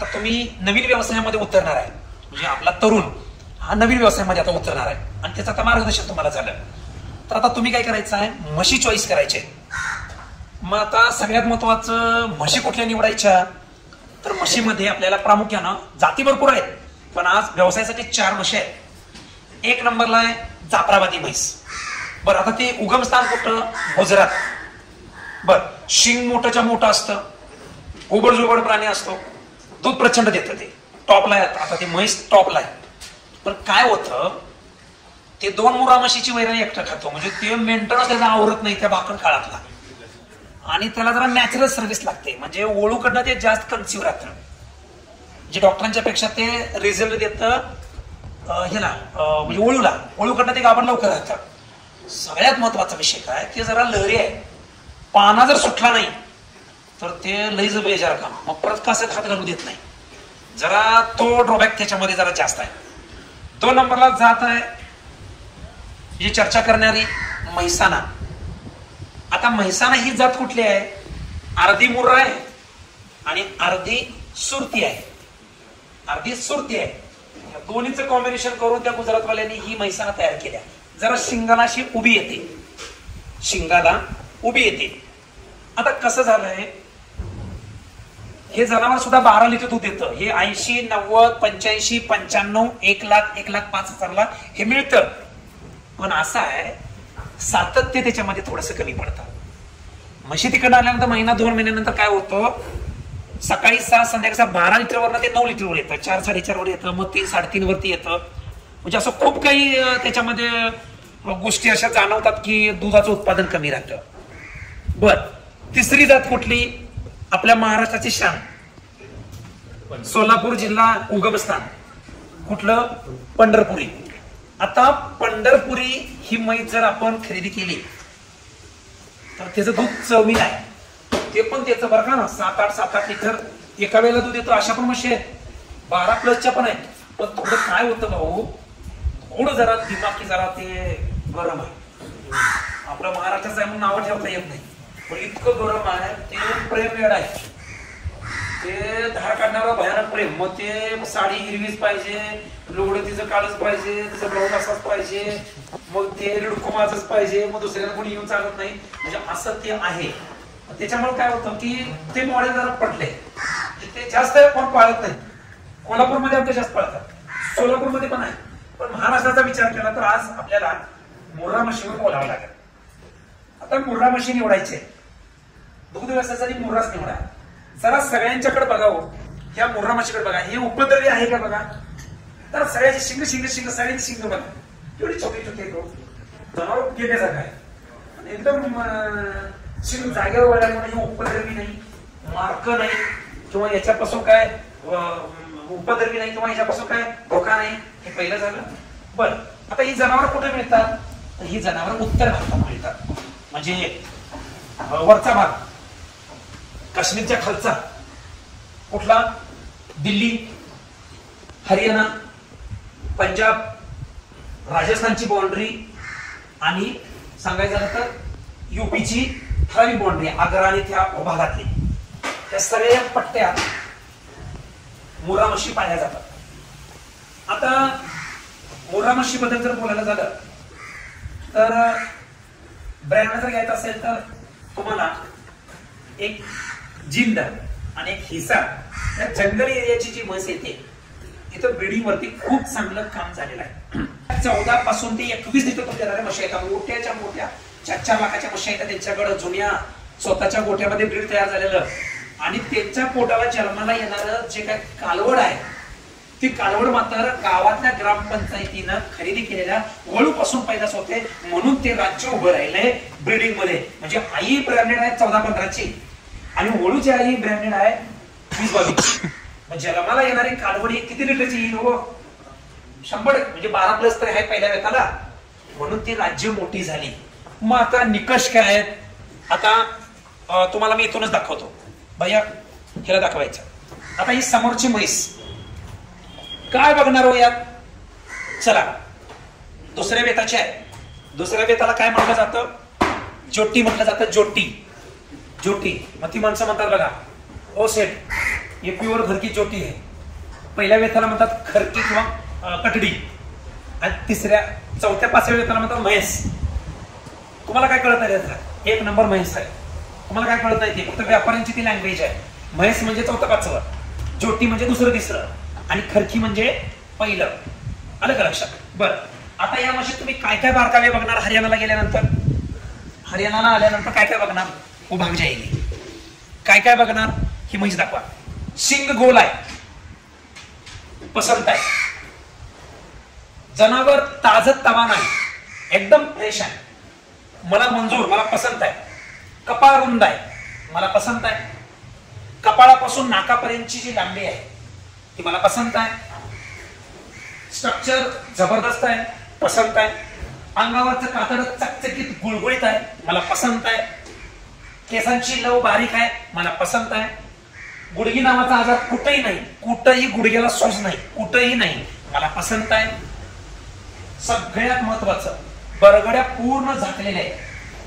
आता तुम्ही नवीन व्यवसायामध्ये उतरणार आहे, म्हणजे आपला तरुण हा नवीन व्यवसायामध्ये आता उतरणार आहे आणि त्याचं आता मार्गदर्शन तुम्हाला झालं, तर आता तुम्ही काय करायचं आहे, म्हशी चॉईस करायचे. मग आता सगळ्यात महत्वाचं म्हशी कुठल्या निवडायच्या, तर म्हशीमध्ये आपल्याला प्रामुख्यानं जाती भरपूर आहेत, पण आज व्यवसायासाठी 4 म्हशी आहेत. 1 नंबरला आहे जाफराबादी म्हैस. बरं, आता ते उगमस्थान कुठं, गुजरात. बर, शिंग मोठंच्या मोठं असतं, उबड जुबड प्राणी असतो, दूध प्रचंड देतं, ते टॉपला आहे. आता ते म्हैस टॉपला आहे. पण काय होतं, ते 2 मुरा म्हशीची वैरण एकटं खातो, म्हणजे ते मेंटेनन्स त्याचा आवरत नाही त्या भाकड काळातला, आणि त्याला जरा नॅचरल सर्व्हिस लागते, म्हणजे ओळूकडनं ते जास्त कन्सिव्ह राहतं, जे डॉक्टरांच्या पेक्षा ते रिझल्ट देतं ह्याला, म्हणजे ओळूकडनं ते गाभण लवकर राहतं. सगळ्यात महत्वाचा विषय काय, ते जरा लहरी आहे, पाना जर सुटला नाही तर ते लईच बेजार काम, मग परत कसं हात घालू देत नाही, जरा तो ड्रॉबॅक त्याच्यामध्ये जरा जास्त आहे. 2 नंबरला जात आहे जी चर्चा करणारी म्हैसाणा. आता म्हैसाणा ही जात कुठली आहे, अर्धी मुर्रा आहे आणि अर्धी सुरती आहे. अर्धी सुरती आहे, या दोन्हीचं कॉम्बिनेशन करून त्या गुजरातवाल्यांनी ही म्हैसाणा तयार केल्या. जरा शिंगाला अशी उभी येते, शिंगाला उभी येते. आता कसं झालंय, हे जनावर सुद्धा 12 लिटर दूध देतं. हे 80, 90, 85, 95, 1 लाख, 1,05,000 हे मिळतं. पण असं आहे, सातत्य त्याच्यामध्ये थोडस कमी पडतं. म्हशी तिकडे आल्यानंतर महिना 2 महिन्यानंतर काय होतं, सकाळी 6 संध्याकाळी 12 लिटरवर ते 9 लिटरवर येतं, 4, 4.5 वर येतं, मग 3, 3.5 वरती येतं. म्हणजे असं खूप काही त्याच्यामध्ये गोष्टी अशा जाणवतात की दुधाचं उत्पादन कमी राहतं. बर, तिसरी जात कुठली, आपल्या महाराष्ट्राची शान, सोलापूर जिल्हा उगमस्थान कुठलं, पंढरपुरी. आता पंढरपुरी ही म्हैस जर आपण खरेदी केली तर त्याचं दूध चवीला आहे, ते पण त्याचं बरं का ना, 7-8 लिटर एका वेळेला दूध येतं. अशा पण म्हशी आहेत 12+ पण आहेत. पण थोडं काय होतं भाऊ, थोडं जरा दिमागी जरा ते गरम आहे. आपल्या महाराष्ट्राचं आहे म्हणून नाव ठेवता येत नाही, पण इतकं गरम आहे, ते प्रेम वेळ आहे, ते धार काढणारा भयानक प्रेम. मग ते साडी हिरवीच पाहिजे, लुगडं तिचं काळच पाहिजे, तिचं ब्लाऊज असाच पाहिजे, मग ते रिडकुमाचंच पाहिजे, मग दुसऱ्याला कोणी येऊन चालत नाही, म्हणजे असं ते आहे. त्याच्यामुळे काय होतं की ते मॉडेल जरा पडले, ते जास्त कोण पाळत नाही. कोल्हापूरमध्ये आमच्या जास्त पाळतात, सोलापूरमध्ये पण आहे. पण महाराष्ट्राचा विचार केला तर आज आपल्याला मुर्रा म्हशीवर बोलावं लागेल. आता मुर्रा म्हशी निवडायचे, दुग्ध व्यवसायासाठी मुर्राच निवडा. जरा सगळ्यांच्याकडे बघावं, ह्या मुर्रा म्हशीकडे बघा, हे उपद्रवी आहे का बघा, तर सगळ्याची शिंग सगळ्यांची शिंग बघा, एवढी छोटी छोटी जनावर गेल्यासारखं आहे, एकदम शिंग जागेवर वळल्यामुळे हे उपद्रवी नाही, मार्क नाही, किंवा याच्यापासून काय उपद्रवी नाही, किंवा याच्यापासून काय धोका नाही, हे पहिलं झालं. बरं, आता ही जनावर कुठे मिळतात, तर ही जनावर उत्तर भारतात मिळतात, म्हणजे वरचा भाग, काश्मीरच्या खालचा कुठला, दिल्ली, हरियाणा, पंजाब, राजस्थानची बाउंड्री, आणि सांगायचं झालं तर युपीची ठराविक बाउंड्री, आग्रा आणि त्या भागातली, त्या सगळ्या पट्ट्यात मुर्रा म्हशी पाळल्या जातात. आता मुर्रा म्हशी बद्दल जर बोलायला झालं तर ब्रँड जर घ्यायचा असेल तर तुम्हाला एक जिंद आणि एक हिसा, या जंगली एरियाची जी म्हस येते इथं ब्रीडिंग वरती खूप चांगलं काम झालेलं आहे. 14 पासून ते 21 लिटर दूध देणाऱ्या म्हशी आहेत, मोठ्याच्या मोठ्या 4-4 लाखाच्या म्हशी आहेत त्यांच्याकडे, जुन्या स्वतःच्या गोठ्यामध्ये ब्रीड तयार झालेलं. आणि त्यांच्या पोटाला जन्माला येणारं जे काय कालवड आहे, ती कालवड मात्र गावातल्या ग्रामपंचायतीनं खरेदी केलेल्या वळूपासून पैदास होते, म्हणून ते राज्य उभं राहिले ब्रीडिंग मध्ये. म्हणजे आई ब्रँडेड आहे 14-15ची, आणि वळूची आई ब्रँडेड आहे 20-22ची. जन्माला येणारी कालवडी किती लिटरची येईल हो, 100, म्हणजे 12+ तरी आहे पहिल्या वेताला, म्हणून ती राज्य मोठी झाली. मग आता निकष काय आहेत, आता तुम्हाला मी इथूनच दाखवतो भैया, ह्याला दाखवायचं. आता ही समोरची म्हैस काय बघणार हो यात, चला दुसऱ्या वेताची आहे. दुसऱ्या वेताला काय म्हटलं जातं, जोटी म्हटलं जातं, जोटी. जोटी. मग ती माणसं म्हणतात बघा, ओ सेठ हे प्युअर घरकी चोटी आहे. पहिल्या वेताला म्हणतात खरकी किंवा कटडी, आणि तिसऱ्या चौथ्या पाचव्या वेताला म्हणतात म्हैस. तुम्हाला काय कळत आहे? एक नंबर म्हैस आहे. तुम्हाला काय कळत आहे ते फक्त व्यापाऱ्यांची ती लँग्वेज आहे. म्हैस म्हणजे चौथं पाचवं, जोटी म्हणजे दुसरं तिसरं, आणि खरकी म्हणजे पहिलं. आलं का लक्षात? बरं, आता या म्हशीत तुम्ही काय काय बारकावे बघणार? हरियाणाला गेल्यानंतर, हरियाणाला आल्यानंतर काय काय बघणार? वो भाग जाईल. काय काय बघणार? ही म्हैस दाखवा. शिंग गोल आहे, पसंत आहे. जनावर ताजत तवान आहे, एकदम फ्रेश आहे, मला मंजूर, मला पसंत आहे. कपाळ रुंद आहे, मला पसंत आहे. कपाळापासून नाकापर्यंतची जी लांबी आहे ती मला पसंत आहे. स्ट्रक्चर जबरदस्त आहे, पसंत आहे. अंगावरचं कातड चकचकीत गुळगुळीत आहे, मला पसंत आहे. केसांची लव बारीक आहे, मला पसंत आहे. गुडघी नावाचा आजार कुठेही नाही, कुठेही गुडघ्याला सूज नाही, कुठेही नाही, मला पसंत आहे. सगळ्यात महत्वाचं, बरगड्या पूर्ण झाकलेल्या आहे,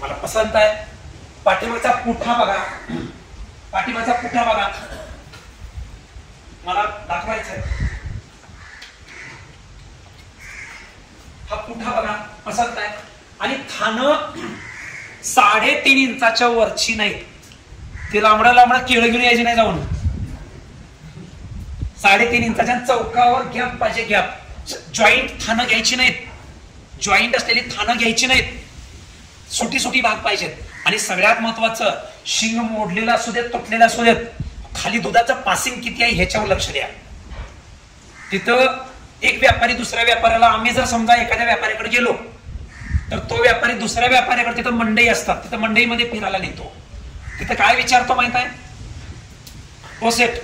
मला पसंत आहे. पाठीमागचा पुठा बघा, पाठीमागचा पुठा बघा, मला दाखवायचा आहे. हा पुठा बघा, पसंत आहे. आणि थानं 3.5 इंचाच्या वरची नाही, ते लांबडा लांबडा केळं घेऊन यायची नाही जाऊन. 3.5 इंचाच्या चौकावर गॅप पाहिजे, गॅप. जॉईंट थानं घ्यायची नाहीत, जॉईंट असलेली थानं घ्यायची नाहीत, सुटी सुटी भाग पाहिजेत. आणि सगळ्यात महत्वाचं, शिंग मोडलेला असू देत, तुटलेला असू देत, खाली दुधाचं पासिंग किती आहे ह्याच्यावर लक्ष द्या. तिथं एक व्यापारी दुसऱ्या व्यापाऱ्याला, आम्ही जर समजा एखाद्या व्यापाऱ्याकडे गेलो तर तो व्यापारी दुसऱ्या व्यापाऱ्याकडे, तिथं मंडई असतात, तिथं मंडईमध्ये फिरायला नेतो. तिथं काय विचारतो माहित आहे? ओ सेठ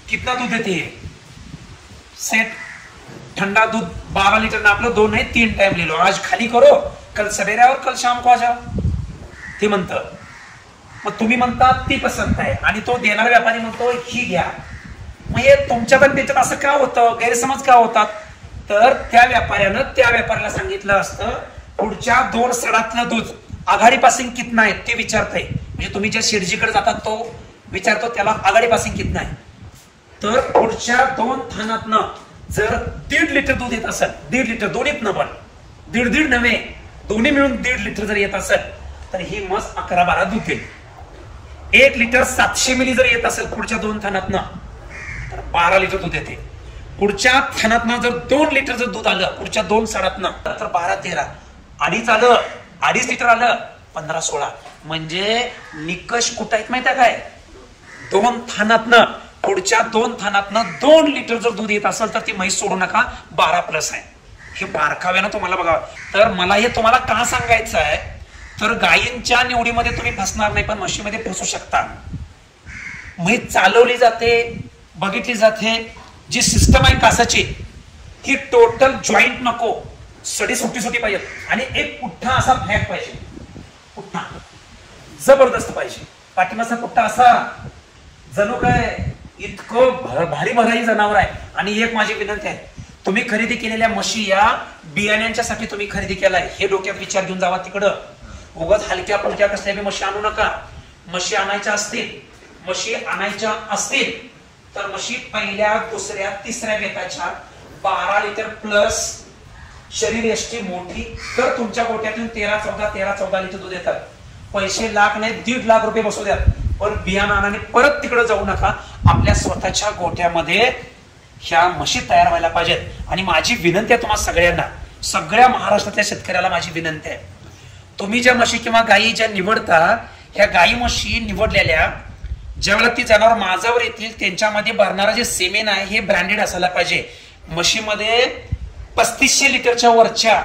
कितना दूध देते? सेठ ठंडा दूध 12 लीटर ना, आपलं 2 नहीं 3 टाइम ले लो, आज खाली करो, कल सवेरे और कल शाम को आ जाओ. ते म्हणतं. मग तुम्ही म्हणता ती पसंत आहे, आणि तो देणारा व्यापारी म्हणतो ही घ्या. मग हे तुमच्यात आणि त्याच्यात असं का होतं? गैरसमज का होतात? तर त्या व्यापाऱ्यानं त्या व्यापाऱ्याला सांगितलं असतं पुढच्या 2 सडातलं दूध आघाडी पासिंग कितना आहे ते विचारतंय. म्हणजे तुम्ही ज्या शेडजीकडे जातात तो विचारतो त्याला आघाडी पासिंग कितना आहे. तर पुढच्या 2 थानातनं जर 1.5 लिटर दूध येत असेल, 1.5 लिटर दोन्हीत न, पण 1.5 नव्हे, दोन्ही मिळून 1.5 लिटर जर येत असेल तर ही म्हस 11-12 दूध देईल. 1 लिटर 700 मिली जर येत असेल पुढच्या 2 थानातनं तर 12 लिटर दूध येते. पुढच्या थानातनं जर 2 लिटर जर दूध आलं पुढच्या 2 सडातनं तर 12-13, 2.5 आलं, 2.5 लिटर आलं, 15-16. म्हणजे निकष कुठं आहेत माहिती आहे काय? 2 थानातनं, पुढच्या 2 थानातनं 2 लिटर जर दूध येत असेल तर ती म्हैस सोडू नका, 12+ आहे. हे बारकाव्यानं तुम्हाला बघावं. तर मला हे तुम्हाला का सांगायचं आहे? तर गायींच्या निवडीमध्ये तुम्ही फसणार नाही, पण म्हशीमध्ये फसू शकता. म्हैस चालवली जाते, बघितली जाते, जी सिस्टम आहे कासाची ही टोटल जॉईंट नको, सडी सुटी सुटी पाहिजे. आणि एक पुठ्ठा असा फ्लॅग पाहिजे, पुठ्ठा जबरदस्त पाहिजे. पाठीमागचा पुठ्ठा असा जणू काय इतकं भारी भराई जनावर आहे. आणि एक माझी विनंती आहे, तुम्ही खरेदी केलेल्या म्हशी या बियाण्यांच्यासाठी तुम्ही खरेदी केलाय हे डोक्यात विचार घेऊन जावा. तिकडं उगाच हलक्या फुलक्या कसल्या बी म्हशी आणू नका. म्हशी आणायच्या असतील तर म्हशी पहिल्या, दुसऱ्या, तिसऱ्या वेताच्या 12 लिटर प्लस शरीर यष्टी मोठी, तर तुमच्या गोट्यातून 13-14 लिटर दूध येतात. पैसे लाख नाही, 1.5 लाख रुपये बसू द्या, पण बियाणं आणाने परत तिकडे जाऊ नका. आपल्या स्वतःच्या गोट्यामध्ये ह्या म्हशी तयार व्हायला पाहिजेत. आणि माझी विनंती आहे तुम्हाला सगळ्यांना, सगळ्या महाराष्ट्रातल्या शेतकऱ्याला माझी विनंती आहे, तुम्ही ज्या म्हशी किंवा गायी ज्या निवडता, ह्या गायी म्हशी निवडलेल्या ज्यावेळेला ती जनावर माझ्यावर येतील त्यांच्यामध्ये भरणारा जे सेमेन आहे हे ब्रँडेड असायला पाहिजे. म्हशीमध्ये 3500 लिटरच्या वरच्या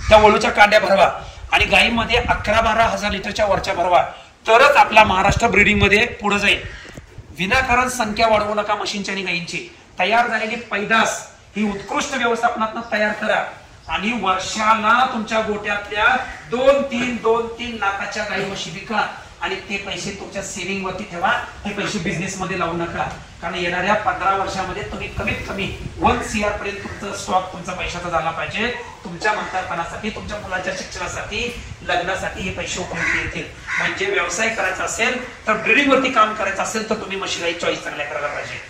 त्या वळूच्या कांड्या भरवा, आणि गायीमध्ये 11-12 हजार लिटरच्या वरच्या भरवा, तरच आपला महाराष्ट्र ब्रीडिंग मध्ये पुढे जाईल. विनाकारण संख्या वाढवू नका म्हशींची आणि गायींची. तयार झालेली पैदास ही उत्कृष्ट व्यवस्थापनातून तयार करा, आणि वर्षाला तुमच्या गोट्यातल्या 2-3 लाखाच्या गायी म्हशी विका, आणि ते पैसे तुमच्या सेव्हिंग वरती ठेवा. ते पैसे बिझनेस मध्ये लावू नका. कारण येणाऱ्या 15 वर्षामध्ये तुम्ही कमीत कमी 1 CR पर्यंत तुमचा स्टॉक तुमचा पैशाचा झाला पाहिजे. तुमच्या म्हातारपणासाठी, तुमच्या मुलाच्या शिक्षणासाठी, लग्नासाठी हे पैसे उपयोगी येतील. म्हणजे व्यवसाय करायचा असेल तर ब्रीडिंग वरती काम करायचं असेल तर तुम्ही म्हशीगाई चॉईस चांगल्या करायला पाहिजे.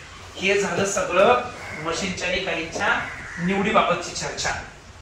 हे झालं सगळं म्हशींच्या आणि गायींच्या निवडीबाबतची चर्चा.